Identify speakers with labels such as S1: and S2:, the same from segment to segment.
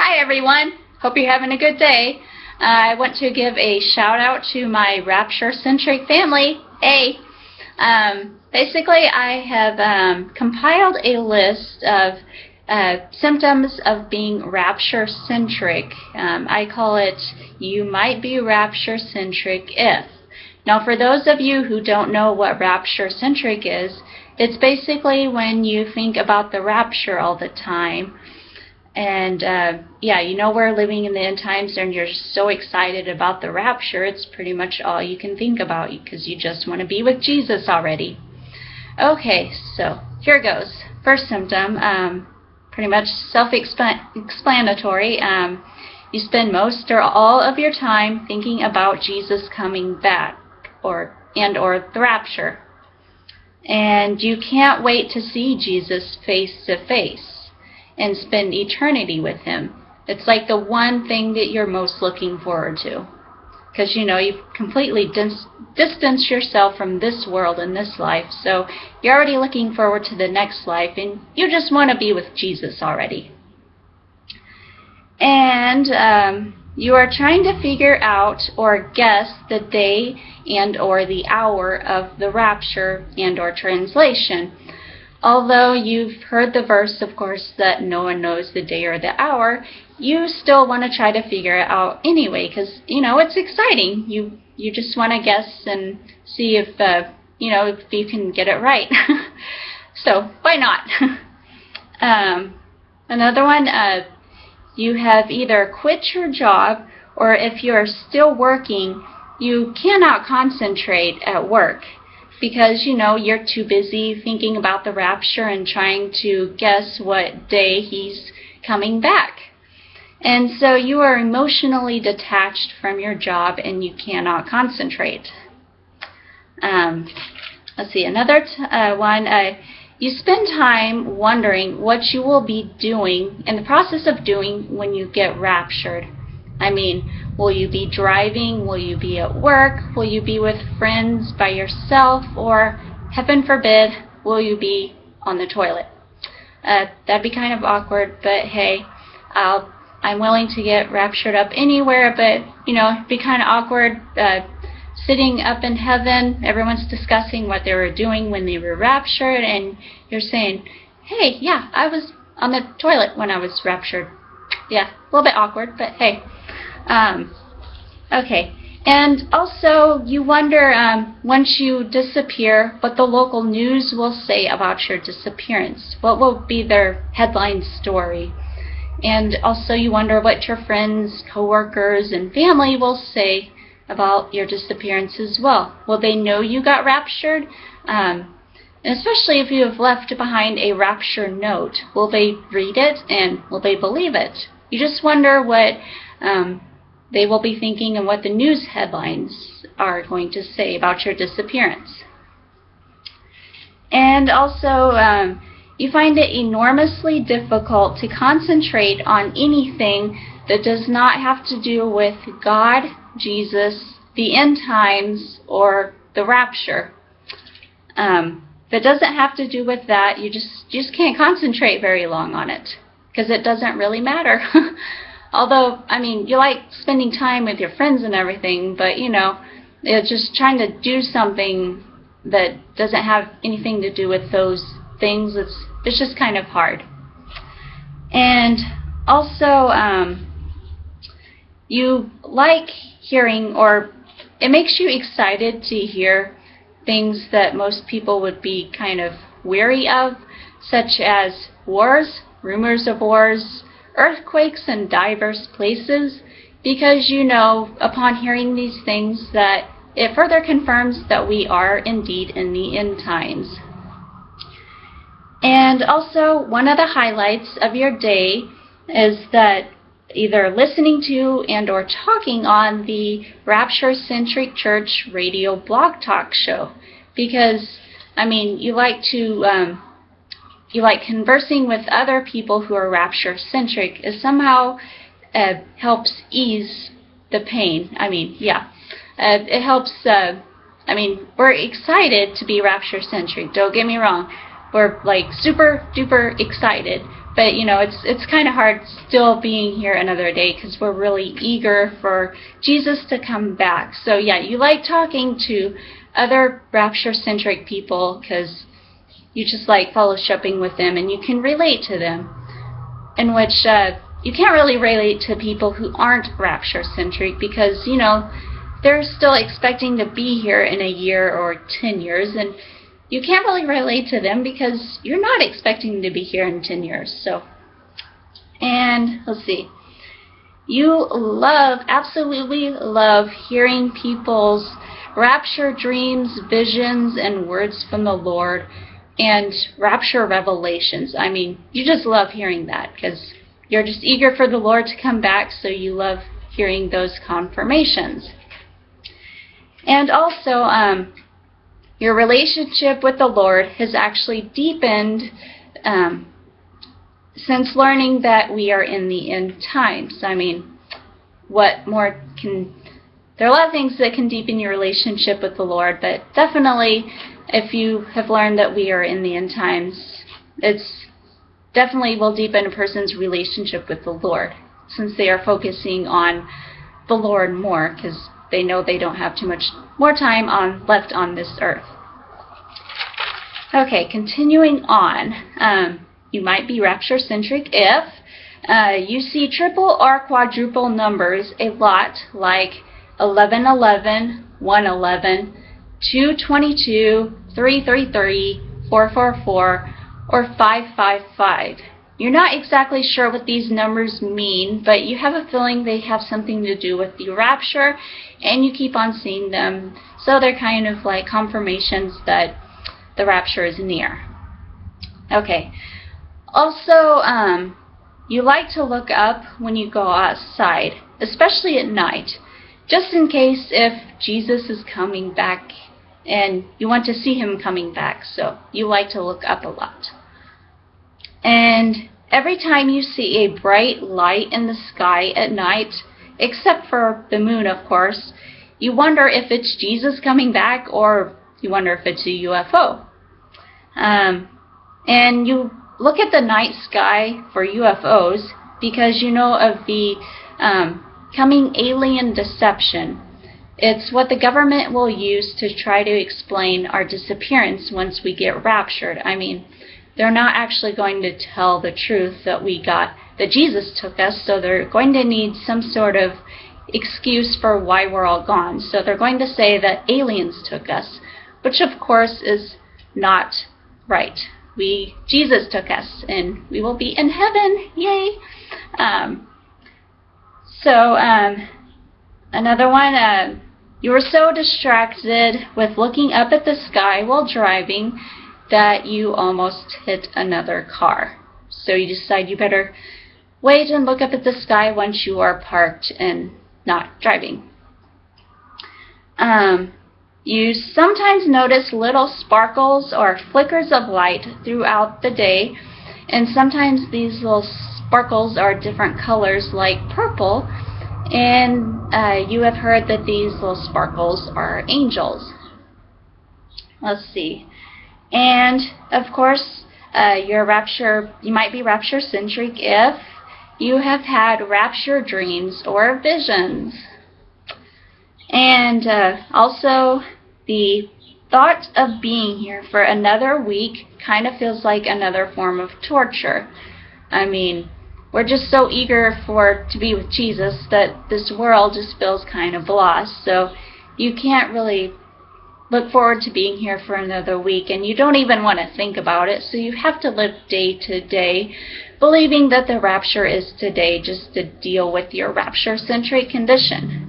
S1: Hi everyone, hope you're having a good day. I want to give a shout out to my Rapture Centric family. Hey! Basically I have compiled a list of symptoms of being Rapture Centric. I call it You Might Be Rapture Centric If. Now for those of you who don't know what Rapture Centric is, it's basically when you think about the rapture all the time. And yeah, you know we're living in the end times and you're so excited about the rapture, it's pretty much all you can think about because you just want to be with Jesus already. Okay, so here goes. First symptom, pretty much self-explanatory. You spend most or all of your time thinking about Jesus coming back or the rapture. And you can't wait to see Jesus face to face and spend eternity with him. It's like the one thing that you're most looking forward to. Because, you know, you've completely distanced yourself from this world and this life, so you're already looking forward to the next life, and you just want to be with Jesus already. And you are trying to figure out or guess the day and or the hour of the rapture and or translation. Although you've heard the verse, of course, that no one knows the day or the hour, you still want to try to figure it out anyway, because, you know, it's exciting. You just want to guess and see if, you know, if you can get it right. So, why not? Another one, you have either quit your job, or if you're still working, you cannot concentrate at work. Because, you know, you're too busy thinking about the rapture and trying to guess what day he's coming back. And so you are emotionally detached from your job and you cannot concentrate. Let's see, another one. You spend time wondering what you will be doing, in the process of doing, when you get raptured. I mean, will you be driving? Will you be at work? Will you be with friends, by yourself? Or, heaven forbid, will you be on the toilet? That'd be kind of awkward, but hey, I'm willing to get raptured up anywhere, but, you know, it'd be kind of awkward sitting up in heaven. Everyone's discussing what they were doing when they were raptured, and you're saying, hey, yeah, I was on the toilet when I was raptured. Yeah, a little bit awkward, but hey. Okay, and also you wonder once you disappear what the local news will say about your disappearance. What will be their headline story? And also you wonder what your friends, coworkers, and family will say about your disappearance as well. Will they know you got raptured? And especially if you have left behind a rapture note, will they read it and will they believe it? You just wonder what they will be thinking and what the news headlines are going to say about your disappearance. And also, you find it enormously difficult to concentrate on anything that does not have to do with God, Jesus, the end times, or the rapture. If it doesn't have to do with that, you just can't concentrate very long on it, because it doesn't really matter. Although, I mean, you like spending time with your friends and everything, but, you know, it's just trying to do something that doesn't have anything to do with those things. It's just kind of hard. And also, you like hearing, or it makes you excited to hear things that most people would be kind of weary of, such as wars, rumors of wars, earthquakes in diverse places, because you know, upon hearing these things, that it further confirms that we are indeed in the end times. And also, one of the highlights of your day is that either listening to and or talking on the Rapture Centric Church radio blog talk show, because, I mean, you like conversing with other people who are rapture-centric. It somehow helps ease the pain. I mean, yeah. It helps, I mean, we're excited to be rapture-centric. Don't get me wrong. We're, like, super duper excited. But, it's kind of hard still being here another day because we're really eager for Jesus to come back. So, yeah, you like talking to other Rapture-centric people because you just like fellowshipping with them and you can relate to them. In which you can't really relate to people who aren't Rapture-centric because, they're still expecting to be here in a year or 10 years, and you can't really relate to them because you're not expecting to be here in 10 years. So, and let's see. You absolutely love hearing people's rapture dreams, visions, and words from the Lord, and rapture revelations. I mean, you just love hearing that because you're just eager for the Lord to come back, so you love hearing those confirmations. And also, your relationship with the Lord has actually deepened since learning that we are in the end times. I mean, what more can... There are a lot of things that can deepen your relationship with the Lord, but definitely if you have learned that we are in the end times, it's definitely will deepen a person's relationship with the Lord since they are focusing on the Lord more because they know they don't have too much more time left on this earth. Okay, continuing on. You might be Rapture-centric if you see triple or quadruple numbers a lot, like 1111, 111, 222, 333, 444, or 555. You're not exactly sure what these numbers mean, but you have a feeling they have something to do with the rapture, and you keep on seeing them, so they're kind of like confirmations that the rapture is near. Okay. Also, you like to look up when you go outside, especially at night, just in case if Jesus is coming back and you want to see him coming back, so you like to look up a lot. And every time you see a bright light in the sky at night, except for the moon, of course, you wonder if it's Jesus coming back or you wonder if it's a UFO. And you look at the night sky for UFOs because you know of the coming alien deception. It's what the government will use to try to explain our disappearance once we get raptured. I mean, they're not actually going to tell the truth that Jesus took us, so they're going to need some sort of excuse for why we're all gone. So they're going to say that aliens took us, which of course is not right. Jesus took us, and we will be in heaven. Yay! Another one, you were so distracted with looking up at the sky while driving that you almost hit another car. So you decide you better wait and look up at the sky once you are parked and not driving. You sometimes notice little sparkles or flickers of light throughout the day, and sometimes these little sparkles are different colors like purple, and you have heard that these little sparkles are angels. Let's see. And of course, you might be Rapture-centric if you have had rapture dreams or visions. And also, the thought of being here for another week kind of feels like another form of torture. I mean, we're just so eager to be with Jesus that this world just feels kind of lost. So you can't really look forward to being here for another week, and you don't even want to think about it. So you have to live day to day, believing that the rapture is today, just to deal with your Rapture-centric condition.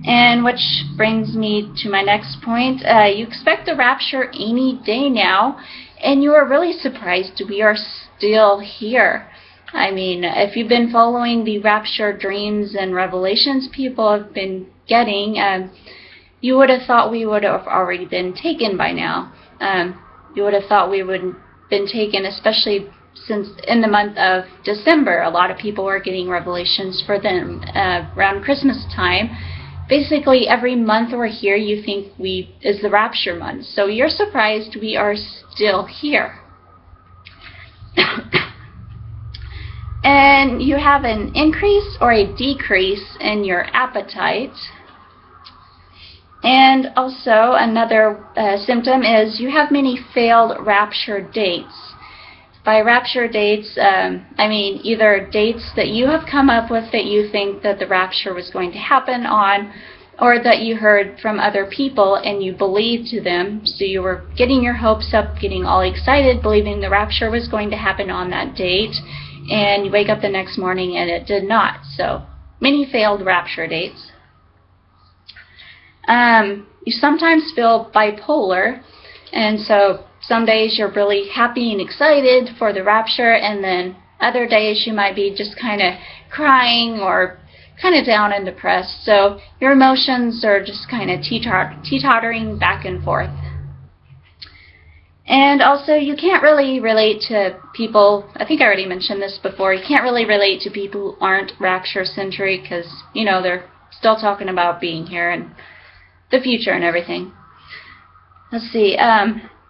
S1: And which brings me to my next point. You expect the rapture any day now, and you are really surprised we are still here. I mean, if you've been following the rapture dreams and revelations people have been getting, you would have thought we would have already been taken by now. You would have thought we would have been taken, especially since in the month of December, a lot of people were getting revelations for them around Christmas time. Basically, every month we're here, you think is the rapture month. So you're surprised we are still here. And you have an increase or a decrease in your appetite. And also another symptom is you have many failed rapture dates. By rapture dates, I mean either dates that you have come up with that you think that the rapture was going to happen on, or that you heard from other people and you believed to them. So you were getting your hopes up, getting all excited, believing the rapture was going to happen on that date, and you wake up the next morning and it did not. So many failed rapture dates. You sometimes feel bipolar, and so some days you're really happy and excited for the rapture, and then other days you might be just kind of crying or kind of down and depressed. So your emotions are just kind of teetotering back and forth. And also you can't really relate to people, I think I already mentioned this before, you can't really relate to people who aren't rapture centric because, you know, they're still talking about being here and the future and everything. Let's see.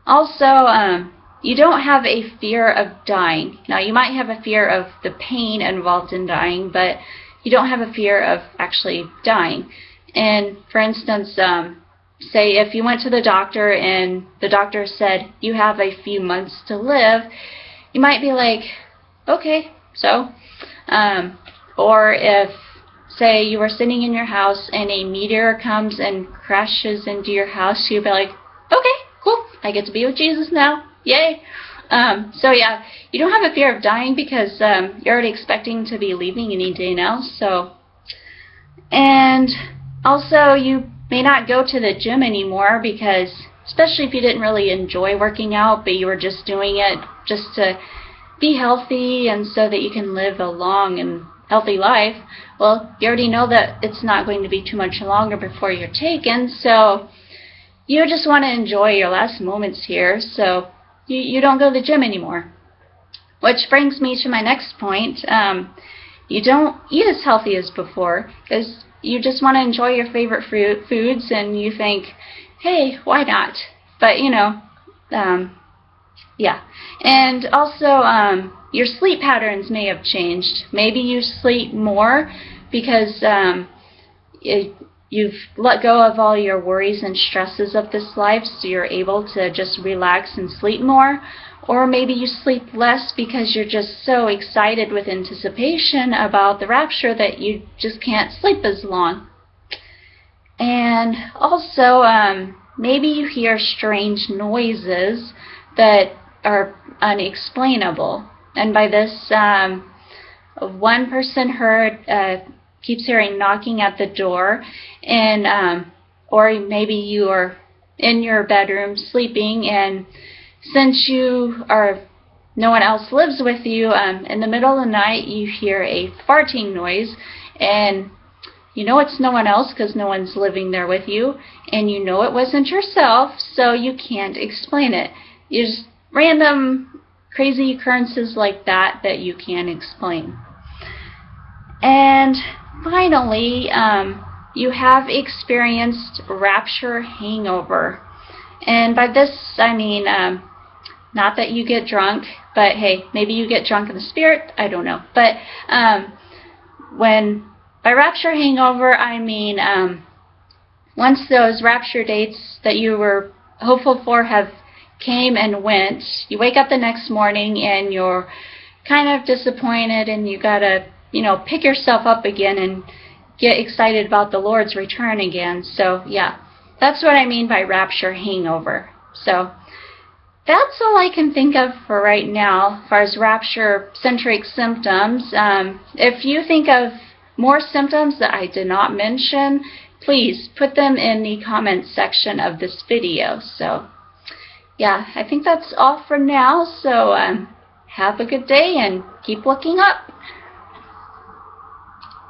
S1: Also, you don't have a fear of dying. Now, you might have a fear of the pain involved in dying, but you don't have a fear of actually dying. And for instance, say if you went to the doctor and the doctor said you have a few months to live, you might be like, okay, so. Or if, say, you were sitting in your house and a meteor comes and crashes into your house, you'd be like, okay, cool, I get to be with Jesus now, yay. So yeah, you don't have a fear of dying because you're already expecting to be leaving any day now. So, and also you may not go to the gym anymore because, especially if you didn't really enjoy working out, but you were just doing it just to be healthy and so that you can live a long and healthy life. Well, you already know that it's not going to be too much longer before you're taken, so you just want to enjoy your last moments here, so you don't go to the gym anymore. Which brings me to my next point. You don't eat as healthy as before because you just want to enjoy your favorite foods and you think, hey, why not? But, you know, yeah. And also, your sleep patterns may have changed. Maybe you sleep more because you've let go of all your worries and stresses of this life, so you're able to just relax and sleep more. Or maybe you sleep less because you're just so excited with anticipation about the rapture that you just can't sleep as long. And also, maybe you hear strange noises that are unexplainable. And by this, one person keeps hearing knocking at the door, and or maybe you are in your bedroom sleeping, and since no one else lives with you, in the middle of the night you hear a farting noise, and you know it's no one else because no one's living there with you, and you know it wasn't yourself, so you can't explain it. You just random crazy occurrences like that you can't explain. And finally, you have experienced rapture hangover. And by this, I mean, not that you get drunk, but hey, maybe you get drunk in the spirit, I don't know. But by rapture hangover, I mean, once those rapture dates that you were hopeful for have came and went, you wake up the next morning and you're kind of disappointed, and you gotta, pick yourself up again and get excited about the Lord's return again. So yeah, that's what I mean by rapture hangover. So that's all I can think of for right now as far as rapture-centric symptoms. If you think of more symptoms that I did not mention, please put them in the comments section of this video. So yeah, I think that's all for now. So have a good day and keep looking up.